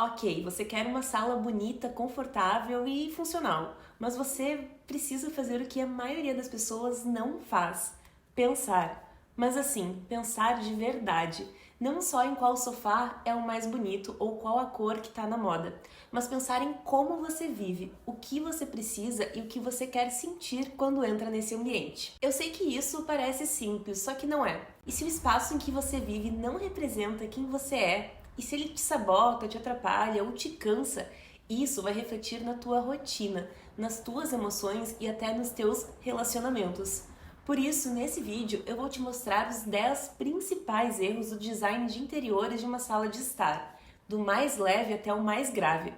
Ok, você quer uma sala bonita, confortável e funcional, mas você precisa fazer o que a maioria das pessoas não faz: pensar. Mas assim, pensar de verdade. Não só em qual sofá é o mais bonito ou qual a cor que está na moda, mas pensar em como você vive, o que você precisa e o que você quer sentir quando entra nesse ambiente. Eu sei que isso parece simples, só que não é. E se o espaço em que você vive não representa quem você é, e se ele te sabota, te atrapalha ou te cansa, isso vai refletir na tua rotina, nas tuas emoções e até nos teus relacionamentos. Por isso, nesse vídeo, eu vou te mostrar os 10 principais erros do design de interiores de uma sala de estar, do mais leve até o mais grave.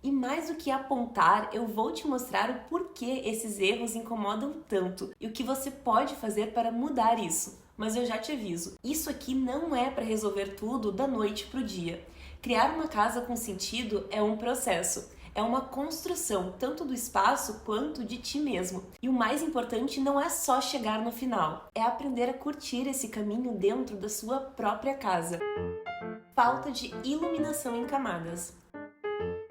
E mais do que apontar, eu vou te mostrar o porquê esses erros incomodam tanto e o que você pode fazer para mudar isso. Mas eu já te aviso, isso aqui não é para resolver tudo da noite para o dia. Criar uma casa com sentido é um processo. É uma construção tanto do espaço quanto de ti mesmo. E o mais importante não é só chegar no final, é aprender a curtir esse caminho dentro da sua própria casa. Falta de iluminação em camadas.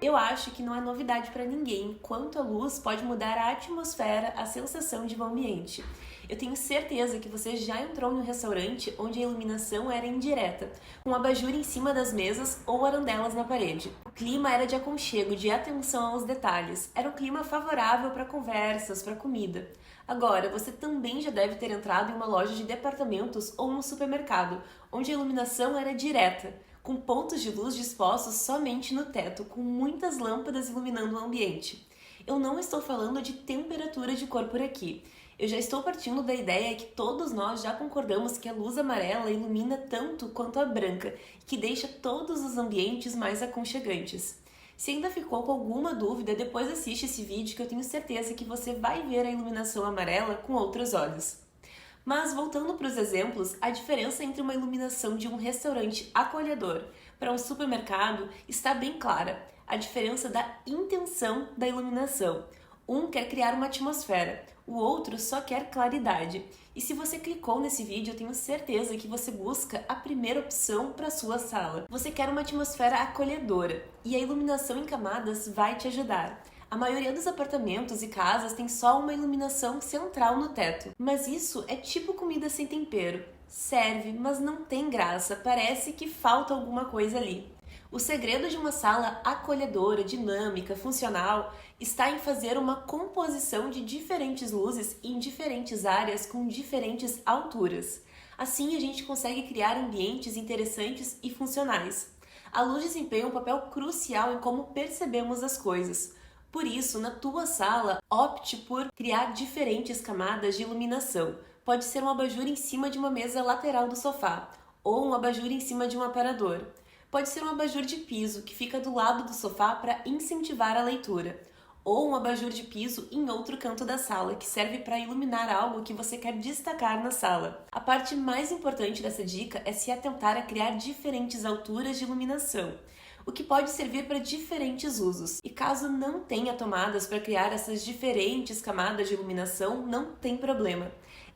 Eu acho que não é novidade para ninguém quanto a luz pode mudar a atmosfera, a sensação de um ambiente. Eu tenho certeza que você já entrou em um restaurante onde a iluminação era indireta, com um abajur em cima das mesas ou arandelas na parede. O clima era de aconchego, de atenção aos detalhes. Era um clima favorável para conversas, para comida. Agora, você também já deve ter entrado em uma loja de departamentos ou um supermercado, onde a iluminação era direta, com pontos de luz dispostos somente no teto, com muitas lâmpadas iluminando o ambiente. Eu não estou falando de temperatura de cor por aqui. Eu já estou partindo da ideia que todos nós já concordamos que a luz amarela ilumina tanto quanto a branca, que deixa todos os ambientes mais aconchegantes. Se ainda ficou com alguma dúvida, depois assiste esse vídeo que eu tenho certeza que você vai ver a iluminação amarela com outros olhos. Mas voltando para os exemplos, a diferença entre uma iluminação de um restaurante acolhedor para um supermercado está bem clara. A diferença da intenção da iluminação. Um quer criar uma atmosfera, o outro só quer claridade. E se você clicou nesse vídeo, eu tenho certeza que você busca a primeira opção para sua sala. Você quer uma atmosfera acolhedora e a iluminação em camadas vai te ajudar. A maioria dos apartamentos e casas tem só uma iluminação central no teto. Mas isso é tipo comida sem tempero. Serve, mas não tem graça, parece que falta alguma coisa ali. O segredo de uma sala acolhedora, dinâmica, funcional, está em fazer uma composição de diferentes luzes em diferentes áreas com diferentes alturas. Assim a gente consegue criar ambientes interessantes e funcionais. A luz desempenha um papel crucial em como percebemos as coisas. Por isso, na tua sala, opte por criar diferentes camadas de iluminação. Pode ser um abajur em cima de uma mesa lateral do sofá, ou um abajur em cima de um aparador. Pode ser um abajur de piso, que fica do lado do sofá para incentivar a leitura. Ou um abajur de piso em outro canto da sala, que serve para iluminar algo que você quer destacar na sala. A parte mais importante dessa dica é se atentar a criar diferentes alturas de iluminação, o que pode servir para diferentes usos. E caso não tenha tomadas para criar essas diferentes camadas de iluminação, não tem problema.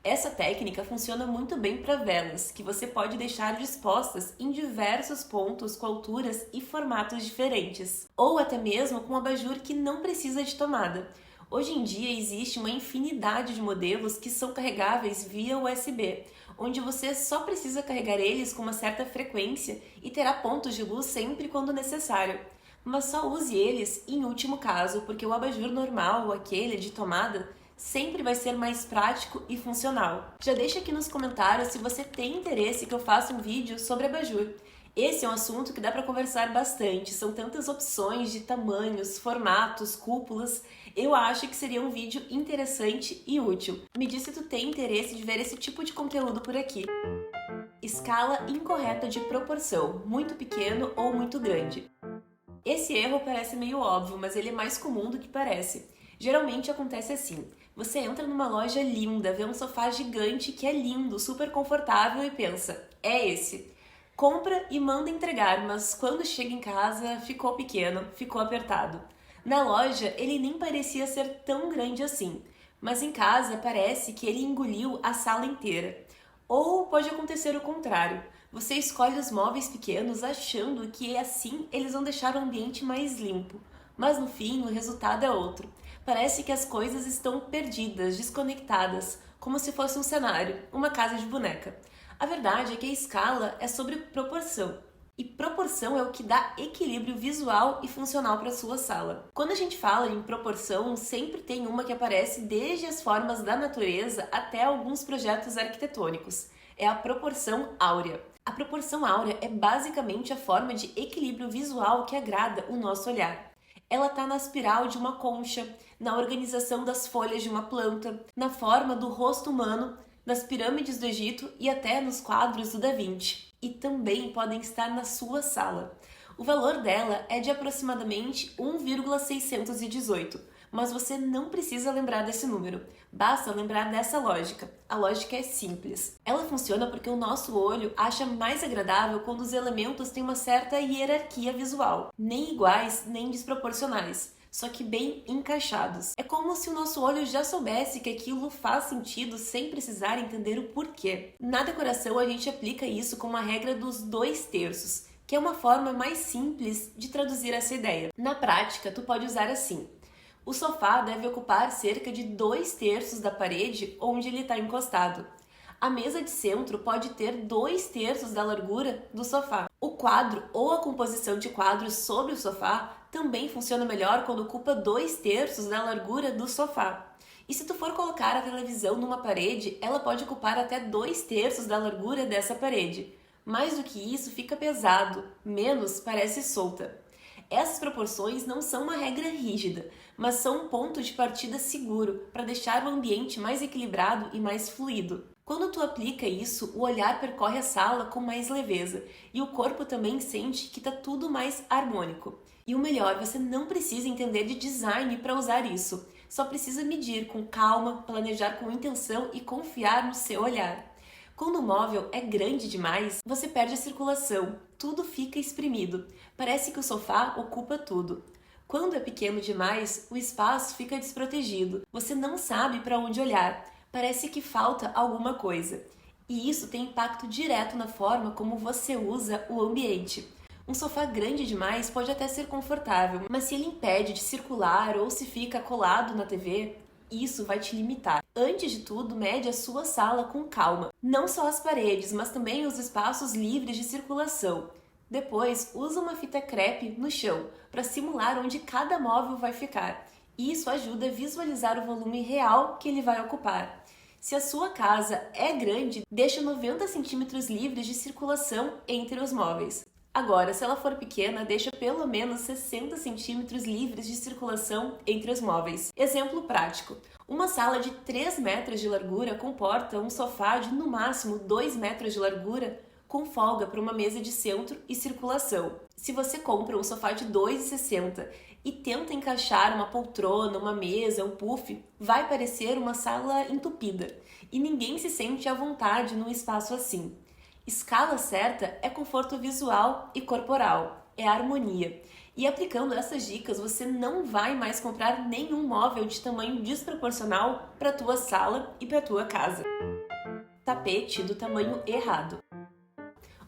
Essa técnica funciona muito bem para velas, que você pode deixar dispostas em diversos pontos com alturas e formatos diferentes. Ou até mesmo com um abajur que não precisa de tomada. Hoje em dia existe uma infinidade de modelos que são carregáveis via USB, onde você só precisa carregar eles com uma certa frequência e terá pontos de luz sempre quando necessário. Mas só use eles em último caso, porque o abajur normal ou aquele de tomada sempre vai ser mais prático e funcional. Já deixa aqui nos comentários se você tem interesse que eu faça um vídeo sobre abajur. Esse é um assunto que dá para conversar bastante, são tantas opções de tamanhos, formatos, cúpulas. Eu acho que seria um vídeo interessante e útil. Me diz se tu tem interesse de ver esse tipo de conteúdo por aqui. Escala incorreta de proporção, muito pequeno ou muito grande. Esse erro parece meio óbvio, mas ele é mais comum do que parece. Geralmente acontece assim: você entra numa loja linda, vê um sofá gigante que é lindo, super confortável e pensa, é esse. Compra e manda entregar, mas quando chega em casa, ficou pequeno, ficou apertado. Na loja, ele nem parecia ser tão grande assim, mas em casa parece que ele engoliu a sala inteira. Ou pode acontecer o contrário. Você escolhe os móveis pequenos achando que assim eles vão deixar o ambiente mais limpo, mas no fim o resultado é outro. Parece que as coisas estão perdidas, desconectadas, como se fosse um cenário, uma casa de boneca. A verdade é que a escala é sobre proporção. E proporção é o que dá equilíbrio visual e funcional para a sua sala. Quando a gente fala em proporção, sempre tem uma que aparece desde as formas da natureza até alguns projetos arquitetônicos. É a proporção áurea. A proporção áurea é basicamente a forma de equilíbrio visual que agrada o nosso olhar. Ela está na espiral de uma concha, na organização das folhas de uma planta, na forma do rosto humano, nas pirâmides do Egito e até nos quadros do Da Vinci. E também podem estar na sua sala. O valor dela é de aproximadamente 1,618, mas você não precisa lembrar desse número, basta lembrar dessa lógica. A lógica é simples. Ela funciona porque o nosso olho acha mais agradável quando os elementos têm uma certa hierarquia visual, nem iguais nem desproporcionais, só que bem encaixados. É como se o nosso olho já soubesse que aquilo faz sentido sem precisar entender o porquê. Na decoração, a gente aplica isso com uma regra dos 2/3, que é uma forma mais simples de traduzir essa ideia. Na prática, tu pode usar assim: o sofá deve ocupar cerca de 2/3 da parede onde ele está encostado. A mesa de centro pode ter 2/3 da largura do sofá. O quadro ou a composição de quadros sobre o sofá também funciona melhor quando ocupa 2/3 da largura do sofá. E se tu for colocar a televisão numa parede, ela pode ocupar até 2/3 da largura dessa parede. Mais do que isso, fica pesado, menos parece solta. Essas proporções não são uma regra rígida, mas são um ponto de partida seguro para deixar o ambiente mais equilibrado e mais fluido. Quando tu aplica isso, o olhar percorre a sala com mais leveza e o corpo também sente que está tudo mais harmônico. E o melhor, você não precisa entender de design para usar isso. Só precisa medir com calma, planejar com intenção e confiar no seu olhar. Quando o móvel é grande demais, você perde a circulação, tudo fica espremido. Parece que o sofá ocupa tudo. Quando é pequeno demais, o espaço fica desprotegido. Você não sabe para onde olhar. Parece que falta alguma coisa. E isso tem impacto direto na forma como você usa o ambiente. Um sofá grande demais pode até ser confortável, mas se ele impede de circular ou se fica colado na TV, isso vai te limitar. Antes de tudo, mede a sua sala com calma. Não só as paredes, mas também os espaços livres de circulação. Depois, usa uma fita crepe no chão para simular onde cada móvel vai ficar. Isso ajuda a visualizar o volume real que ele vai ocupar. Se a sua casa é grande, deixa 90 centímetros livres de circulação entre os móveis. Agora, se ela for pequena, deixa pelo menos 60 centímetros livres de circulação entre os móveis. Exemplo prático. Uma sala de 3 metros de largura comporta um sofá de no máximo 2 metros de largura com folga para uma mesa de centro e circulação. Se você compra um sofá de 2,60 e tenta encaixar uma poltrona, uma mesa, um puff, vai parecer uma sala entupida e ninguém se sente à vontade num espaço assim. Escala certa é conforto visual e corporal, é harmonia. E aplicando essas dicas, você não vai mais comprar nenhum móvel de tamanho desproporcional para tua sala e para tua casa. Tapete do tamanho errado.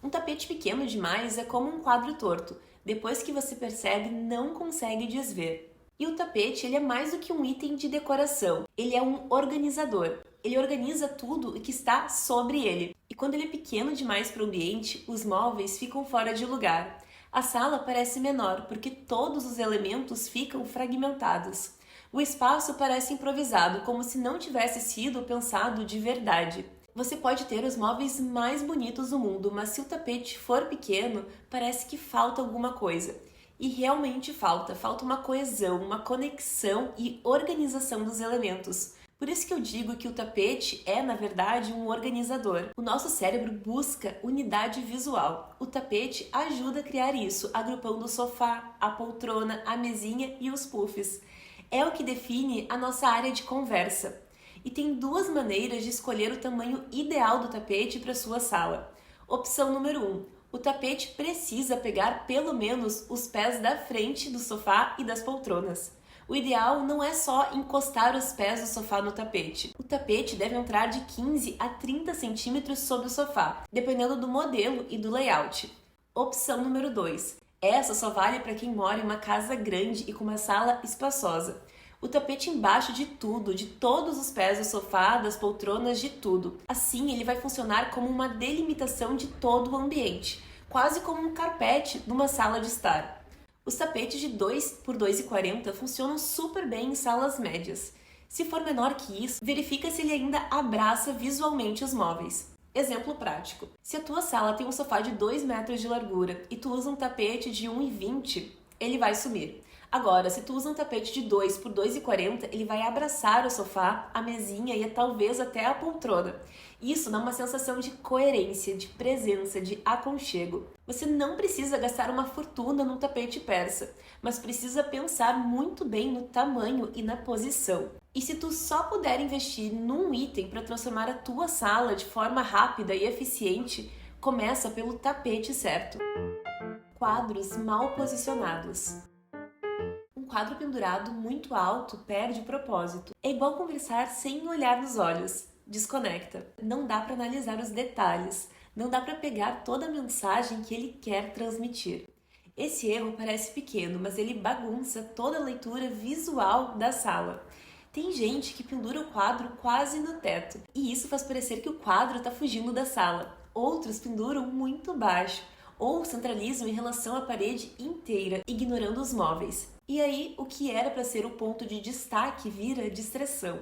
Um tapete pequeno demais é como um quadro torto. Depois que você percebe, não consegue desver. E o tapete, ele é mais do que um item de decoração. Ele é um organizador. Ele organiza tudo o que está sobre ele. E quando ele é pequeno demais para o ambiente, os móveis ficam fora de lugar. A sala parece menor porque todos os elementos ficam fragmentados. O espaço parece improvisado, como se não tivesse sido pensado de verdade. Você pode ter os móveis mais bonitos do mundo, mas se o tapete for pequeno, parece que falta alguma coisa. E realmente falta uma coesão, uma conexão e organização dos elementos. Por isso que eu digo que o tapete é, na verdade, um organizador. O nosso cérebro busca unidade visual. O tapete ajuda a criar isso, agrupando o sofá, a poltrona, a mesinha e os puffs. É o que define a nossa área de conversa. E tem 2 maneiras de escolher o tamanho ideal do tapete para sua sala. Opção número 1. O tapete precisa pegar pelo menos os pés da frente do sofá e das poltronas. O ideal não é só encostar os pés do sofá no tapete. O tapete deve entrar de 15 a 30 centímetros sobre o sofá, dependendo do modelo e do layout. Opção número 2. Essa só vale para quem mora em uma casa grande e com uma sala espaçosa. O tapete embaixo de tudo, de todos os pés do sofá, das poltronas, de tudo. Assim, ele vai funcionar como uma delimitação de todo o ambiente, quase como um carpete numa sala de estar. Os tapetes de 2 por 2,40 funcionam super bem em salas médias. Se for menor que isso, verifica se ele ainda abraça visualmente os móveis. Exemplo prático. Se a tua sala tem um sofá de 2 metros de largura e tu usa um tapete de 1,20, ele vai sumir. Agora, se tu usa um tapete de 2 por 2,40, ele vai abraçar o sofá, a mesinha e talvez até a poltrona. Isso dá uma sensação de coerência, de presença, de aconchego. Você não precisa gastar uma fortuna num tapete persa, mas precisa pensar muito bem no tamanho e na posição. E se tu só puder investir num item para transformar a tua sala de forma rápida e eficiente, começa pelo tapete certo. Quadros mal posicionados. Um quadro pendurado muito alto perde o propósito. É igual conversar sem olhar nos olhos. Desconecta. Não dá para analisar os detalhes. Não dá para pegar toda a mensagem que ele quer transmitir. Esse erro parece pequeno, mas ele bagunça toda a leitura visual da sala. Tem gente que pendura o quadro quase no teto, e isso faz parecer que o quadro está fugindo da sala. Outros penduram muito baixo, ou centralizam em relação à parede inteira, ignorando os móveis. E aí, o que era para ser o ponto de destaque vira distração.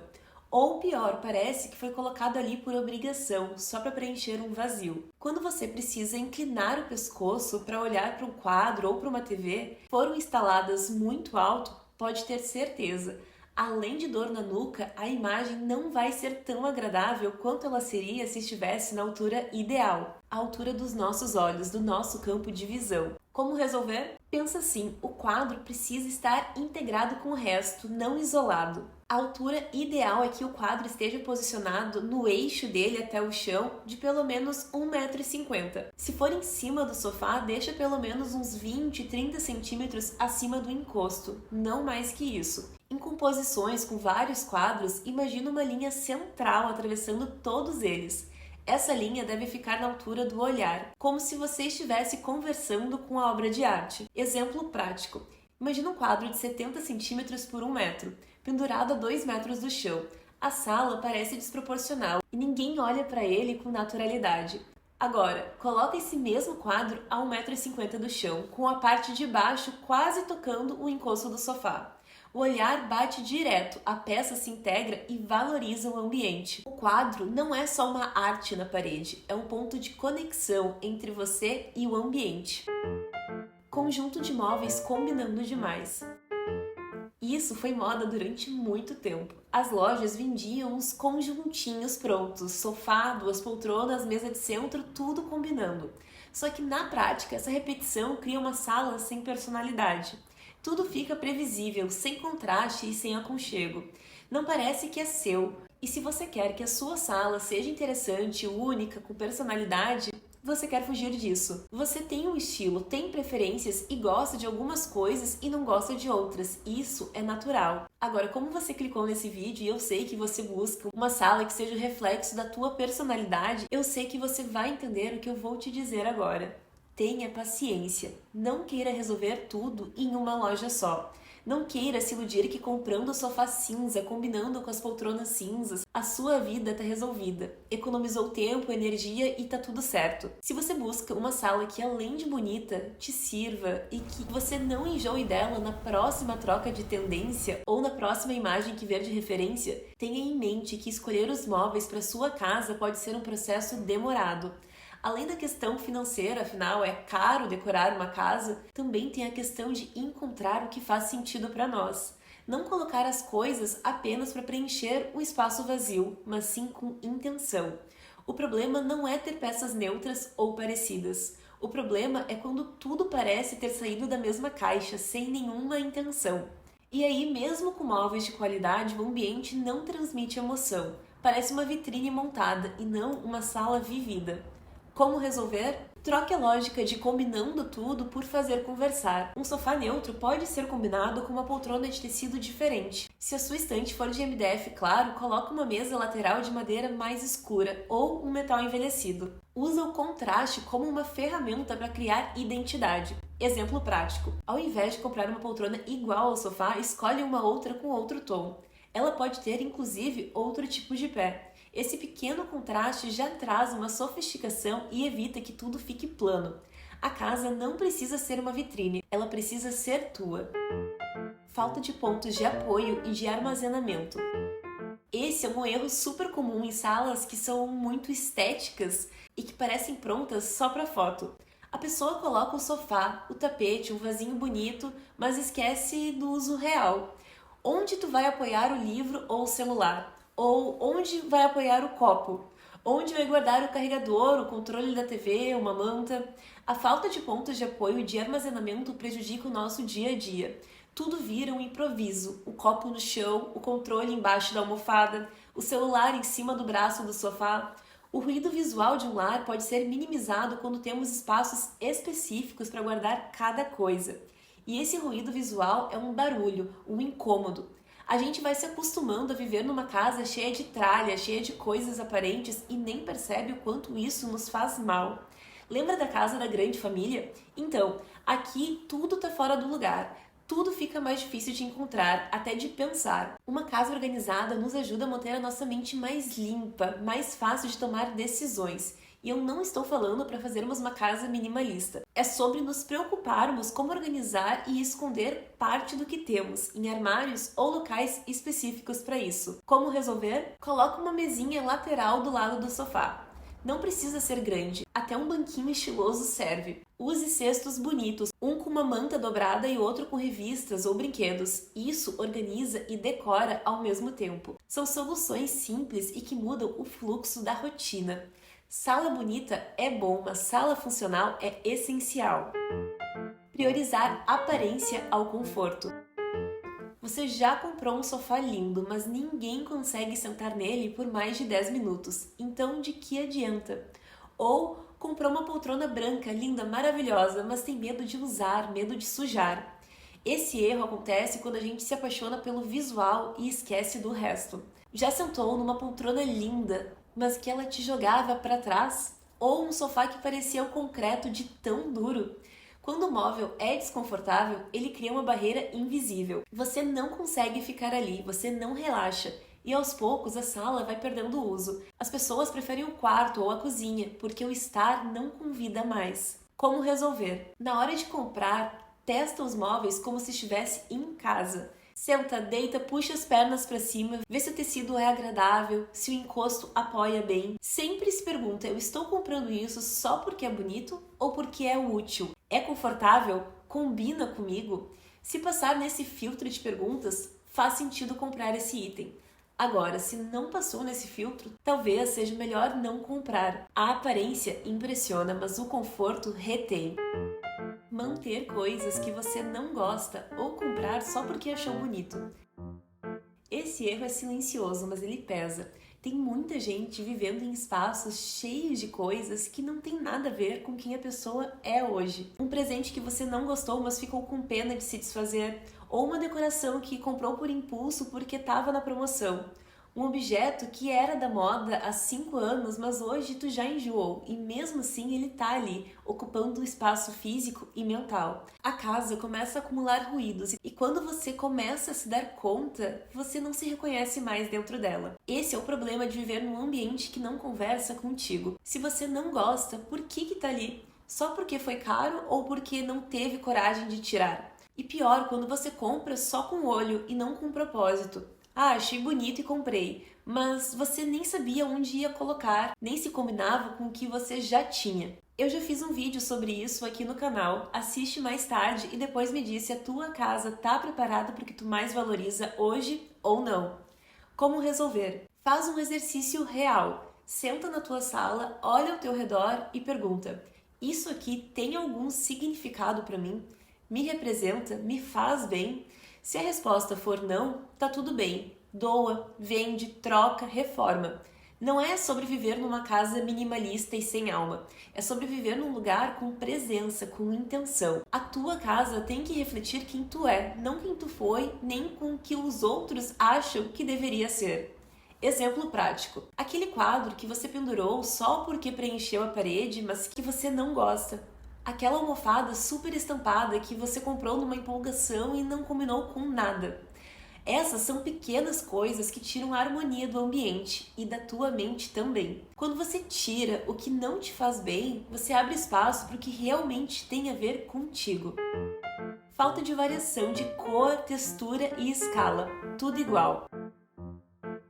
Ou pior, parece que foi colocado ali por obrigação, só para preencher um vazio. Quando você precisa inclinar o pescoço para olhar para um quadro ou para uma TV, foram instaladas muito alto, pode ter certeza. Além de dor na nuca, a imagem não vai ser tão agradável quanto ela seria se estivesse na altura ideal, a altura dos nossos olhos, do nosso campo de visão. Como resolver? Pensa assim, o quadro precisa estar integrado com o resto, não isolado. A altura ideal é que o quadro esteja posicionado no eixo dele até o chão de pelo menos 1,50 m. Se for em cima do sofá, deixa pelo menos uns 20, 30 centímetros acima do encosto, não mais que isso. Em composições com vários quadros, imagina uma linha central atravessando todos eles. Essa linha deve ficar na altura do olhar, como se você estivesse conversando com a obra de arte. Exemplo prático. Imagina um quadro de 70 centímetros por 1 metro, pendurado a 2 metros do chão. A sala parece desproporcional e ninguém olha para ele com naturalidade. Agora, coloca esse mesmo quadro a 1,50 m do chão, com a parte de baixo quase tocando o encosto do sofá. O olhar bate direto, a peça se integra e valoriza o ambiente. O quadro não é só uma arte na parede, é um ponto de conexão entre você e o ambiente. Conjunto de móveis combinando demais. Isso foi moda durante muito tempo. As lojas vendiam os conjuntinhos prontos, sofá, 2 poltronas, mesa de centro, tudo combinando. Só que na prática, essa repetição cria uma sala sem personalidade. Tudo fica previsível, sem contraste e sem aconchego. Não parece que é seu. E se você quer que a sua sala seja interessante, única, com personalidade, você quer fugir disso. Você tem um estilo, tem preferências e gosta de algumas coisas e não gosta de outras. Isso é natural. Agora, como você clicou nesse vídeo e eu sei que você busca uma sala que seja o reflexo da tua personalidade, eu sei que você vai entender o que eu vou te dizer agora. Tenha paciência. Não queira resolver tudo em uma loja só. Não queira se iludir que comprando o sofá cinza, combinando com as poltronas cinzas, a sua vida está resolvida. Economizou tempo, energia e tá tudo certo. Se você busca uma sala que, além de bonita, te sirva e que você não enjoe dela na próxima troca de tendência ou na próxima imagem que ver de referência, tenha em mente que escolher os móveis para sua casa pode ser um processo demorado. Além da questão financeira, afinal é caro decorar uma casa, também tem a questão de encontrar o que faz sentido para nós. Não colocar as coisas apenas para preencher o espaço vazio, mas sim com intenção. O problema não é ter peças neutras ou parecidas. O problema é quando tudo parece ter saído da mesma caixa, sem nenhuma intenção. E aí, mesmo com móveis de qualidade, o ambiente não transmite emoção. Parece uma vitrine montada e não uma sala vivida. Como resolver? Troque a lógica de combinando tudo por fazer conversar. Um sofá neutro pode ser combinado com uma poltrona de tecido diferente. Se a sua estante for de MDF claro, coloque uma mesa lateral de madeira mais escura ou um metal envelhecido. Usa o contraste como uma ferramenta para criar identidade. Exemplo prático. Ao invés de comprar uma poltrona igual ao sofá, escolhe uma outra com outro tom. Ela pode ter, inclusive, outro tipo de pé. Esse pequeno contraste já traz uma sofisticação e evita que tudo fique plano. A casa não precisa ser uma vitrine, ela precisa ser tua. Falta de pontos de apoio e de armazenamento. Esse é um erro super comum em salas que são muito estéticas e que parecem prontas só para foto. A pessoa coloca o sofá, o tapete, um vasinho bonito, mas esquece do uso real. Onde tu vai apoiar o livro ou o celular? Ou onde vai apoiar o copo? Onde vai guardar o carregador, o controle da TV, uma manta? A falta de pontos de apoio e de armazenamento prejudica o nosso dia a dia. Tudo vira um improviso. O copo no chão, o controle embaixo da almofada, o celular em cima do braço do sofá. O ruído visual de um lar pode ser minimizado quando temos espaços específicos para guardar cada coisa. E esse ruído visual é um barulho, um incômodo. A gente vai se acostumando a viver numa casa cheia de tralha, cheia de coisas aparentes e nem percebe o quanto isso nos faz mal. Lembra da casa da grande família? Então, aqui tudo tá fora do lugar. Tudo fica mais difícil de encontrar, até de pensar. Uma casa organizada nos ajuda a manter a nossa mente mais limpa, mais fácil de tomar decisões. E eu não estou falando para fazermos uma casa minimalista. É sobre nos preocuparmos como organizar e esconder parte do que temos, em armários ou locais específicos para isso. Como resolver? Coloque uma mesinha lateral do lado do sofá. Não precisa ser grande, até um banquinho estiloso serve. Use cestos bonitos, um com uma manta dobrada e outro com revistas ou brinquedos. Isso organiza e decora ao mesmo tempo. São soluções simples e que mudam o fluxo da rotina. Sala bonita é bom, mas sala funcional é essencial. Priorizar aparência ao conforto. Você já comprou um sofá lindo, mas ninguém consegue sentar nele por mais de 10 minutos. Então, de que adianta? Ou comprou uma poltrona branca, linda, maravilhosa, mas tem medo de usar, medo de sujar. Esse erro acontece quando a gente se apaixona pelo visual e esquece do resto. Já sentou numa poltrona linda, mas que ela te jogava para trás? Ou um sofá que parecia o concreto de tão duro? Quando o móvel é desconfortável, ele cria uma barreira invisível. Você não consegue ficar ali, você não relaxa. E aos poucos a sala vai perdendo uso. As pessoas preferem o quarto ou a cozinha, porque o estar não convida mais. Como resolver? Na hora de comprar, testa os móveis como se estivesse em casa. Senta, deita, puxa as pernas para cima, vê se o tecido é agradável, se o encosto apoia bem. Sempre se pergunta, eu estou comprando isso só porque é bonito ou porque é útil? É confortável? Combina comigo? Se passar nesse filtro de perguntas, faz sentido comprar esse item. Agora, se não passou nesse filtro, talvez seja melhor não comprar. A aparência impressiona, mas o conforto retém. Manter coisas que você não gosta ou comprar só porque achou bonito. Esse erro é silencioso, mas ele pesa. Tem muita gente vivendo em espaços cheios de coisas que não tem nada a ver com quem a pessoa é hoje. Um presente que você não gostou, mas ficou com pena de se desfazer. Ou uma decoração que comprou por impulso porque estava na promoção. Um objeto que era da moda há 5 anos, mas hoje tu já enjoou e mesmo assim ele tá ali, ocupando o espaço físico e mental. A casa começa a acumular ruídos e quando você começa a se dar conta, você não se reconhece mais dentro dela. Esse é o problema de viver num ambiente que não conversa contigo. Se você não gosta, por que tá ali? Só porque foi caro ou porque não teve coragem de tirar? E pior, quando você compra só com o olho e não com propósito. Ah, achei bonito e comprei, mas você nem sabia onde ia colocar, nem se combinava com o que você já tinha. Eu já fiz um vídeo sobre isso aqui no canal, assiste mais tarde e depois me diz se a tua casa tá preparada para o que tu mais valoriza hoje ou não. Como resolver? Faz um exercício real. Senta na tua sala, olha ao teu redor e pergunta: isso aqui tem algum significado para mim? Me representa? Me faz bem? Se a resposta for não, tá tudo bem. Doa, vende, troca, reforma. Não é sobre viver numa casa minimalista e sem alma. É sobre viver num lugar com presença, com intenção. A tua casa tem que refletir quem tu é, não quem tu foi, nem com o que os outros acham que deveria ser. Exemplo prático. Aquele quadro que você pendurou só porque preencheu a parede, mas que você não gosta. Aquela almofada super estampada que você comprou numa empolgação e não combinou com nada. Essas são pequenas coisas que tiram a harmonia do ambiente e da tua mente também. Quando você tira o que não te faz bem, você abre espaço para o que realmente tem a ver contigo. Falta de variação de cor, textura e escala. Tudo igual.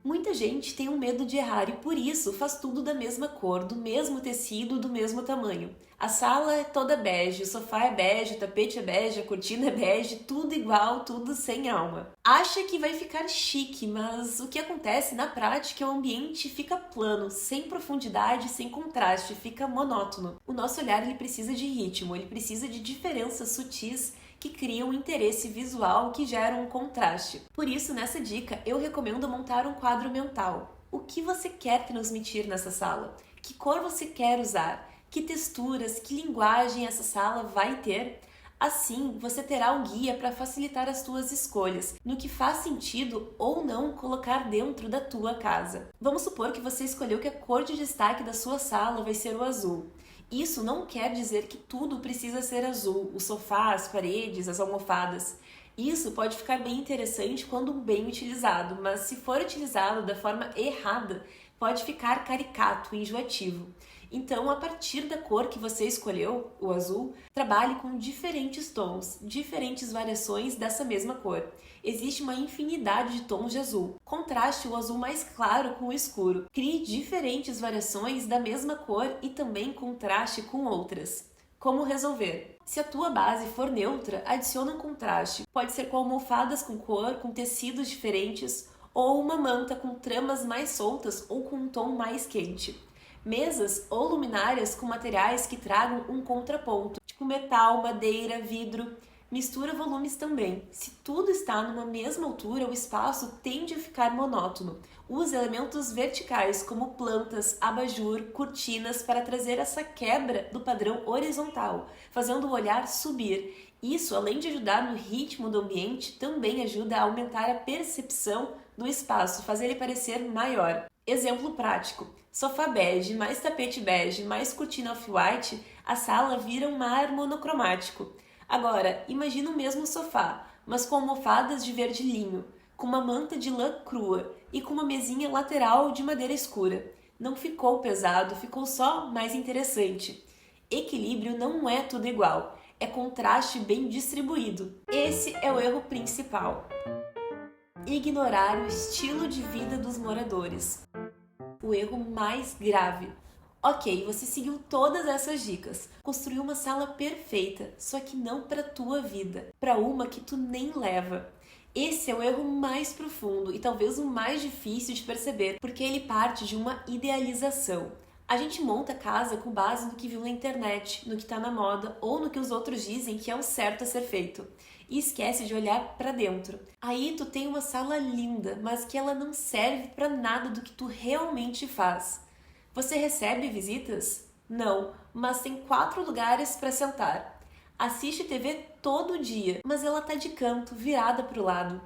Muita gente tem um medo de errar e por isso faz tudo da mesma cor, do mesmo tecido, do mesmo tamanho. A sala é toda bege, o sofá é bege, o tapete é bege, a cortina é bege, tudo igual, tudo sem alma. Acha que vai ficar chique, mas o que acontece na prática é o ambiente fica plano, sem profundidade, sem contraste, fica monótono. O nosso olhar ele precisa de ritmo, ele precisa de diferenças sutis que criam um interesse visual que gera um contraste. Por isso, nessa dica, eu recomendo montar um quadro mental. O que você quer transmitir nessa sala? Que cor você quer usar? Que texturas, que linguagem essa sala vai ter? Assim, você terá um guia para facilitar as tuas escolhas, no que faz sentido ou não colocar dentro da tua casa. Vamos supor que você escolheu que a cor de destaque da sua sala vai ser o azul. Isso não quer dizer que tudo precisa ser azul, o sofá, as paredes, as almofadas. Isso pode ficar bem interessante quando bem utilizado, mas se for utilizado da forma errada, pode ficar caricato e enjoativo. Então, a partir da cor que você escolheu, o azul, trabalhe com diferentes tons, diferentes variações dessa mesma cor. Existe uma infinidade de tons de azul. Contraste o azul mais claro com o escuro. Crie diferentes variações da mesma cor e também contraste com outras. Como resolver? Se a tua base for neutra, adiciona um contraste. Pode ser com almofadas com cor, com tecidos diferentes, ou uma manta com tramas mais soltas ou com um tom mais quente. Mesas ou luminárias com materiais que tragam um contraponto, tipo metal, madeira, vidro. Mistura volumes também. Se tudo está numa mesma altura, o espaço tende a ficar monótono. Use elementos verticais como plantas, abajur, cortinas para trazer essa quebra do padrão horizontal, fazendo o olhar subir. Isso, além de ajudar no ritmo do ambiente, também ajuda a aumentar a percepção do espaço, fazer ele parecer maior. Exemplo prático. Sofá bege, mais tapete bege, mais cortina off-white, a sala vira um mar monocromático. Agora, imagina o mesmo sofá, mas com almofadas de verde linho, com uma manta de lã crua e com uma mesinha lateral de madeira escura. Não ficou pesado, ficou só mais interessante. Equilíbrio não é tudo igual, é contraste bem distribuído. Esse é o erro principal. Ignorar o estilo de vida dos moradores. O erro mais grave. Ok, você seguiu todas essas dicas, construiu uma sala perfeita, só que não para tua vida, para uma que tu nem leva. Esse é o erro mais profundo e talvez o mais difícil de perceber, porque ele parte de uma idealização. A gente monta a casa com base no que viu na internet, no que está na moda ou no que os outros dizem que é o certo a ser feito. E esquece de olhar para dentro. Aí tu tem uma sala linda, mas que ela não serve para nada do que tu realmente faz. Você recebe visitas? Não, mas tem 4 lugares para sentar. Assiste TV todo dia, mas ela tá de canto, virada para o lado.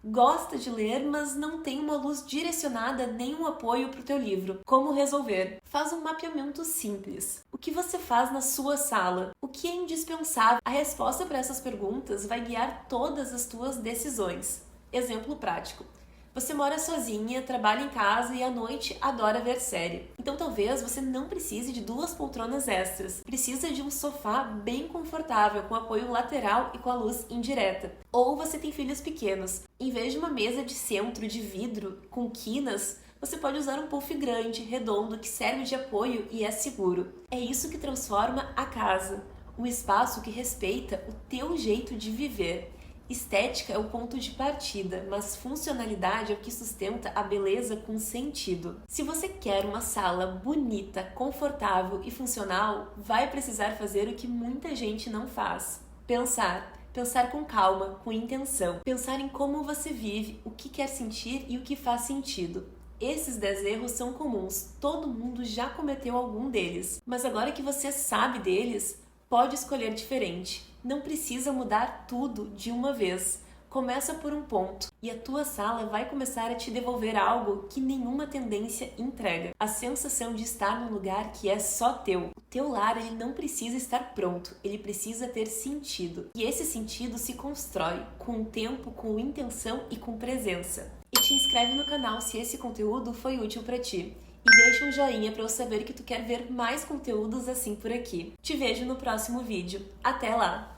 Gosta de ler, mas não tem uma luz direcionada nem um apoio para o teu livro. Como resolver? Faz um mapeamento simples. O que você faz na sua sala? O que é indispensável? A resposta para essas perguntas vai guiar todas as tuas decisões. Exemplo prático. Você mora sozinha, trabalha em casa e à noite adora ver série. Então talvez você não precise de 2 poltronas extras. Precisa de um sofá bem confortável, com apoio lateral e com a luz indireta. Ou você tem filhos pequenos. Em vez de uma mesa de centro de vidro com quinas, você pode usar um puff grande, redondo, que serve de apoio e é seguro. É isso que transforma a casa. Um espaço que respeita o teu jeito de viver. Estética é o ponto de partida, mas funcionalidade é o que sustenta a beleza com sentido. Se você quer uma sala bonita, confortável e funcional, vai precisar fazer o que muita gente não faz. Pensar com calma, com intenção. Pensar em como você vive, o que quer sentir e o que faz sentido. Esses 10 erros são comuns, todo mundo já cometeu algum deles. Mas agora que você sabe deles, pode escolher diferente. Não precisa mudar tudo de uma vez. Começa por um ponto e a tua sala vai começar a te devolver algo que nenhuma tendência entrega. A sensação de estar num lugar que é só teu. O teu lar, ele não precisa estar pronto, ele precisa ter sentido. E esse sentido se constrói com o tempo, com intenção e com presença. E te inscreve no canal se esse conteúdo foi útil para ti. E deixa um joinha para eu saber que tu quer ver mais conteúdos assim por aqui. Te vejo no próximo vídeo. Até lá!